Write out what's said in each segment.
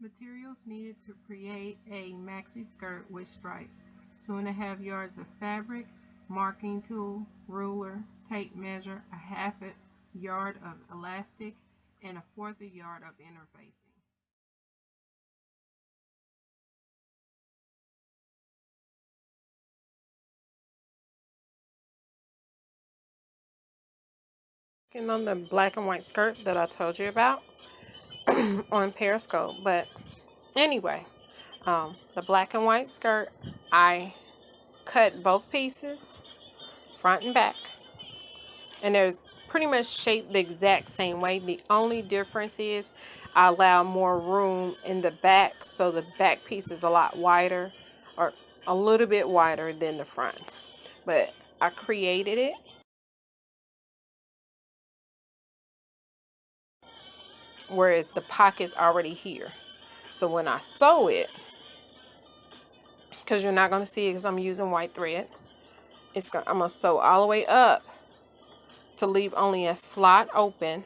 Materials needed to create a maxi skirt with stripes: 2.5 yards of fabric, marking tool, ruler, tape measure, a half a yard of elastic, and a fourth a yard of interfacing. And on the black and white skirt that I told you about on Periscope. But anyway, the black and white skirt, I cut both pieces, front and back, and they're pretty much shaped the exact same way. The only difference is I allow more room in the back, so the back piece is a lot wider, or a little bit wider than the front. But I created it, whereas the pocket's already here. So when I sew it, because you're not going to see it because I'm using white thread, I'm going to sew all the way up to leave only a slot open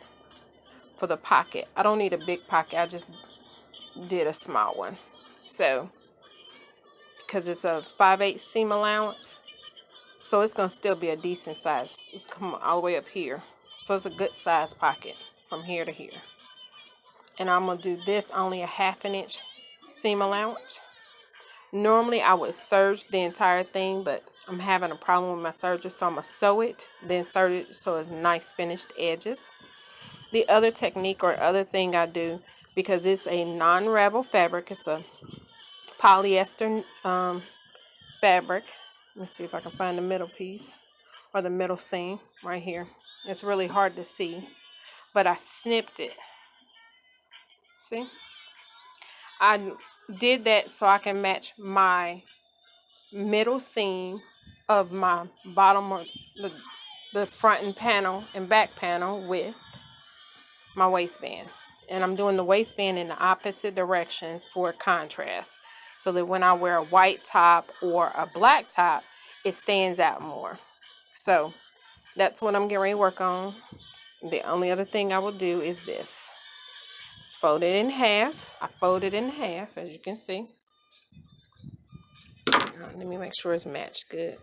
for the pocket. I don't need a big pocket. I just did a small one. So, because it's a 5/8 seam allowance, so it's going to still be a decent size. It's coming all the way up here. So it's a good size pocket from here to here. And I'm going to do this only a 1/2 inch seam allowance. Normally I would serge the entire thing, but I'm having a problem with my serger, so I'm going to sew it, then serge it so it's nice finished edges. The other technique or other thing I do, because it's a non-ravel fabric, it's a polyester fabric. Let me see if I can find the middle piece or the middle seam right here. It's really hard to see, but I snipped it. See? I did that so I can match my middle seam of my bottom, or the front and panel and back panel, with my waistband. And I'm doing the waistband in the opposite direction for contrast, so that when I wear a white top or a black top, it stands out more. So that's what I'm getting ready to work on. The only other thing I will do is this. It's folded in half. I folded in half, as you can see. Let me make sure it's matched good,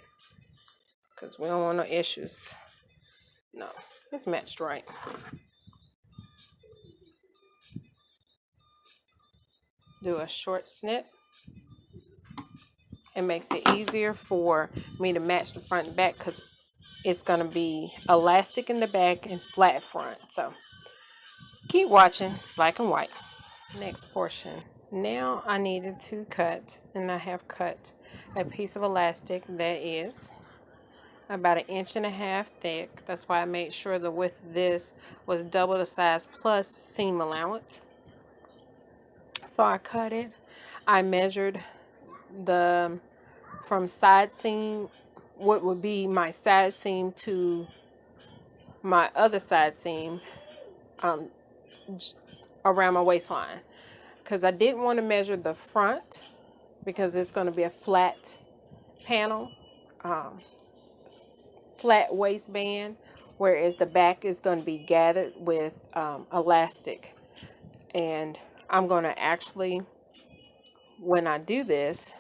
because we don't want no issues. No, it's matched right. Do a short snip. It makes it easier for me to match the front and back, because it's going to be elastic in the back and flat front. So keep watching. Black and white. Next portion. Now I needed to cut, and I have cut a piece of elastic that is about 1.5 inches thick. That's why I made sure the width of this was double the size plus seam allowance. So I cut it. I measured from side seam, what would be my side seam, to my other side seam, around my waistline, because I didn't want to measure the front, because it's going to be a flat panel, flat waistband, whereas the back is going to be gathered with elastic. And I'm going to actually, when I do this,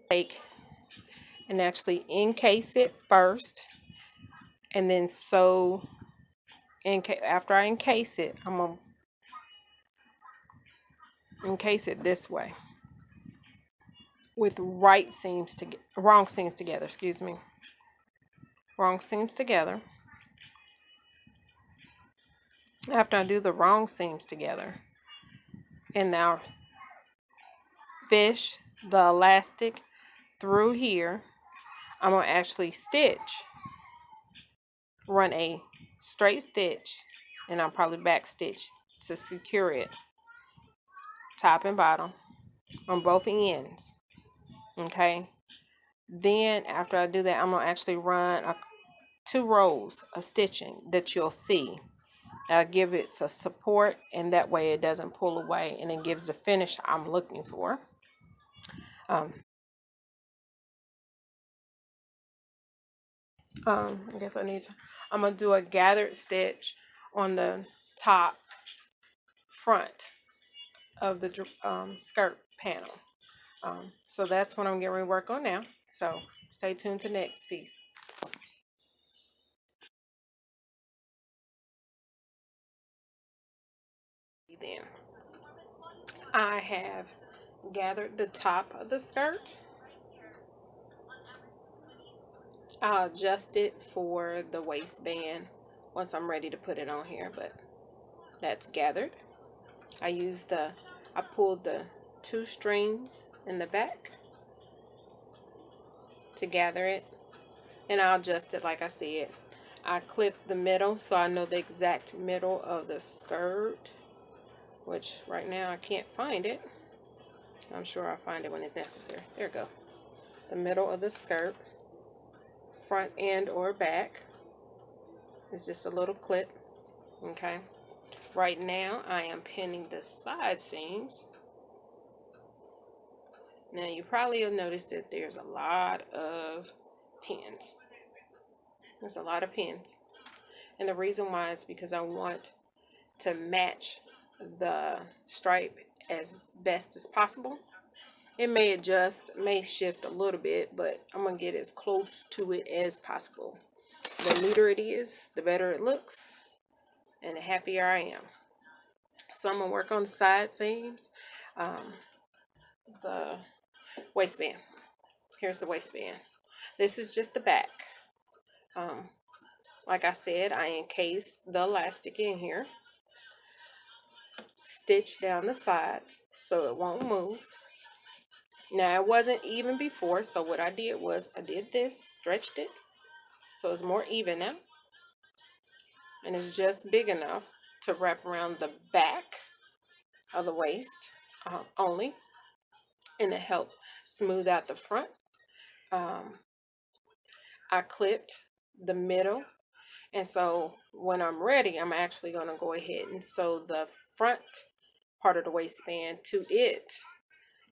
take and actually encase it first, and then sew. After I encase it, I'm going to encase it this way, with wrong seams together, excuse me. Wrong seams together. After I do the wrong seams together, and now fish the elastic through here, I'm going to actually run a straight stitch, and I'll probably back stitch to secure it, top and bottom, on both ends. Okay, then after I do that, I'm going to actually run 2 rows of stitching that you'll see. I'll give it a support, and that way it doesn't pull away, and it gives the finish I'm looking for. I guess I'm going to do a gathered stitch on the top front of the skirt panel. So that's what I'm getting ready to work on now. So stay tuned to next piece. Then I have gathered the top of the skirt. I'll adjust it for the waistband once I'm ready to put it on here, but that's gathered. I pulled the 2 strings in the back to gather it, and I'll adjust it like I said. I clipped the middle so I know the exact middle of the skirt, which right now I can't find it. I'm sure I'll find it when it's necessary. There we go. The middle of the skirt, front and or back, is just a little clip. Okay. Right now I am pinning the side seams. Now you probably have noticed that there's a lot of pins. There's a lot of pins. And the reason why is because I want to match the stripe as best as possible. It may adjust, may shift a little bit, but I'm going to get as close to it as possible. The neater it is, the better it looks, and the happier I am. So I'm going to work on the side seams. The waistband. Here's the waistband. This is just the back. Like I said, I encased the elastic in here. Stitch down the sides so it won't move. Now it wasn't even before, so what I did was I did this, stretched it so it's more even now, and it's just big enough to wrap around the back of the waist only, and to help smooth out the front. I clipped the middle, and so when I'm ready, I'm actually going to go ahead and sew the front part of the waistband to it,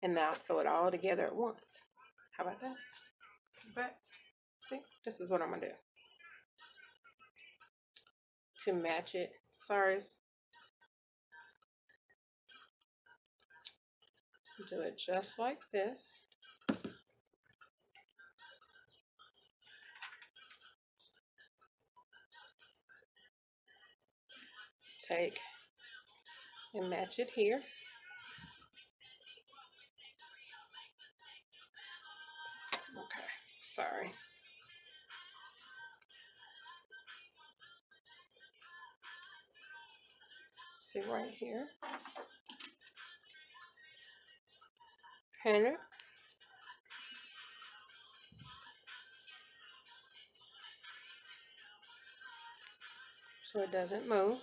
and now sew it all together at once. How about that? Back. See, this is what I'm gonna do to match it. Sorry, do it just like this. Take and match it here. Okay, sorry. See right here. Pin it. So it doesn't move.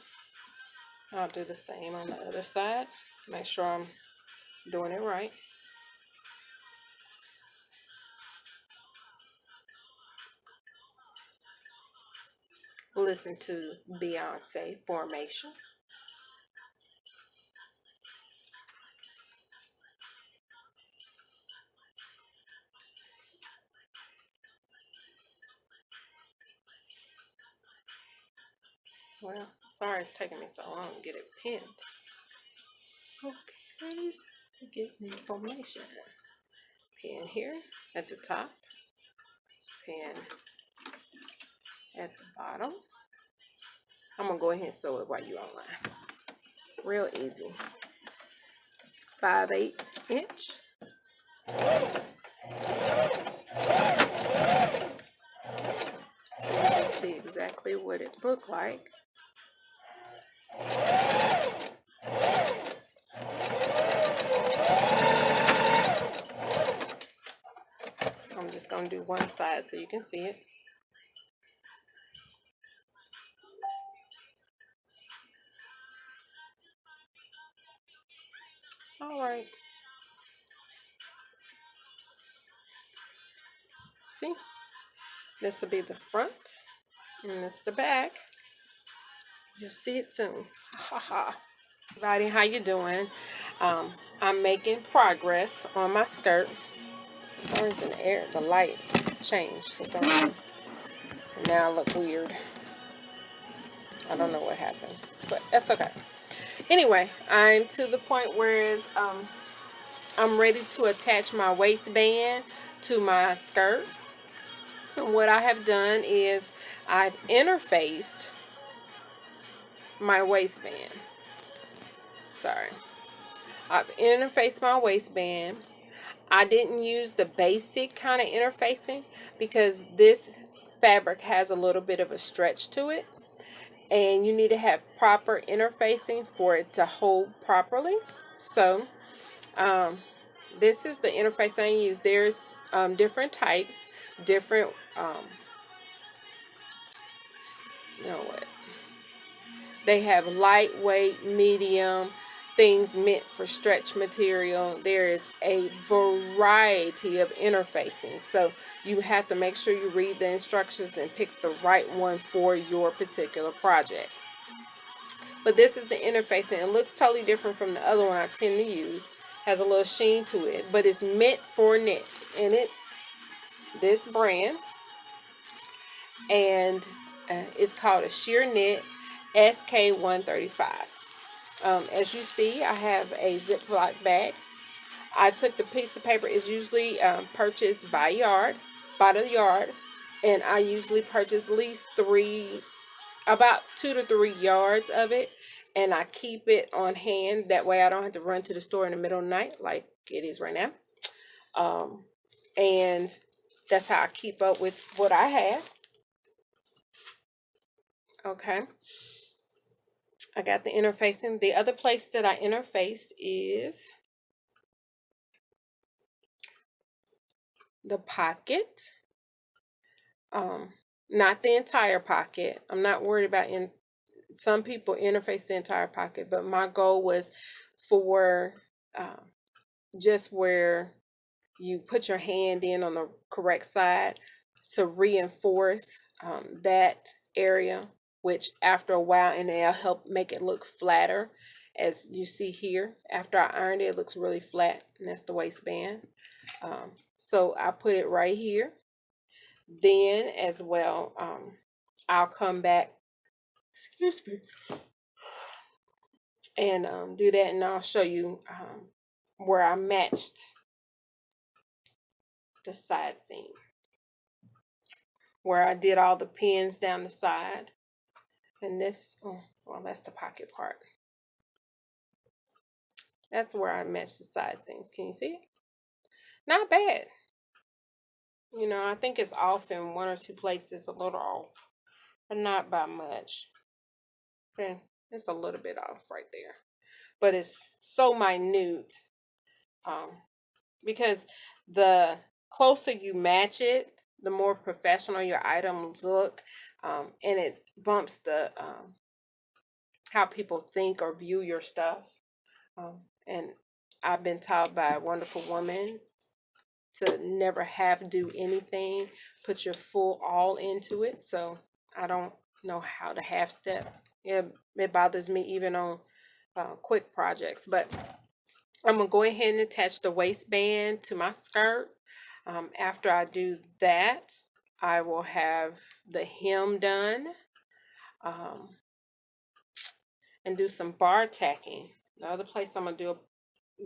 I'll do the same on the other side. Make sure I'm doing it right. Listen to Beyonce, Formation. Well, sorry it's taking me so long to get it pinned. Okay, get formation. Pin here at the top. Pin at the bottom. I'm gonna go ahead and sew it while you're online. Real easy. 5/8 inch. So you can see exactly what it looked like. I'm just gonna do one side so you can see it. All right. See? This will be the front, and this the back. You'll see it soon. Ha ha. Everybody, how you doing? I'm making progress on my skirt. For some reason, the light changed for some reason. Now I look weird. I don't know what happened, but that's okay. Anyway, I'm to the point where I'm ready to attach my waistband to my skirt. And what I have done is I've interfaced my waistband. Sorry. I've interfaced my waistband. I didn't use the basic kind of interfacing because this fabric has a little bit of a stretch to it. And you need to have proper interfacing for it to hold properly. So, this is the interface I use. There's different types, different, you know what? They have lightweight, medium, things meant for stretch material. There is a variety of interfacing. So you have to make sure you read the instructions and pick the right one for your particular project. But this is the interfacing. It looks totally different from the other one I tend to use. Has a little sheen to it, but it's meant for knits, and it's this brand, and it's called a sheer knit SK135. As you see, I have a Ziploc bag. I took the piece of paper. It's usually purchased by the yard, and I usually purchase at least about 2 to 3 yards of it, and I keep it on hand. That way I don't have to run to the store in the middle of the night like it is right now. And that's how I keep up with what I have. Okay. I got the interfacing. The other place that I interfaced is the pocket. Not the entire pocket. I'm not worried about some people interface the entire pocket, but my goal was for just where you put your hand in on the correct side to reinforce that area, which after a while, and it'll help make it look flatter. As you see here, after I ironed it, it looks really flat, and that's the waistband. So I put it right here. Then as well, I'll come back, excuse me, and do that, and I'll show you where I matched the side seam, where I did all the pins down the side. And this, oh, well, that's the pocket part. That's where I matched the side seams. Can you see it? Not bad. You know, I think it's off in 1 or 2 places, a little off, but not by much. Okay, it's a little bit off right there, but it's so minute, because the closer you match it, the more professional your items look, and it bumps the how people think or view your stuff. And I've been taught by a wonderful woman to never half do anything, put your full all into it. So I don't know how to half step. It bothers me even on quick projects. But I'm going to go ahead and attach the waistband to my skirt. After I do that, I will have the hem done, and do some bar tacking. The other place I'm going to do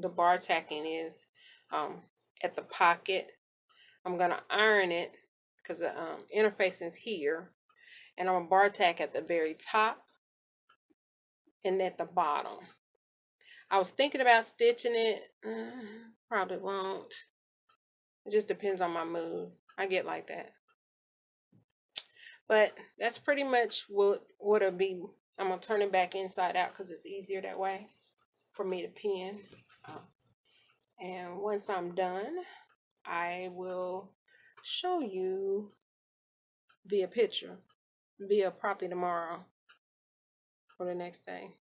the bar tacking is at the pocket. I'm going to iron it because the interfacing is here. And I'm going to bar tack at the very top and at the bottom. I was thinking about stitching it. Probably won't. It just depends on my mood. I get like that. But that's pretty much what it'll be. I'm going to turn it back inside out because it's easier that way for me to pin. And once I'm done, I will show you via picture, via probably tomorrow or the next day.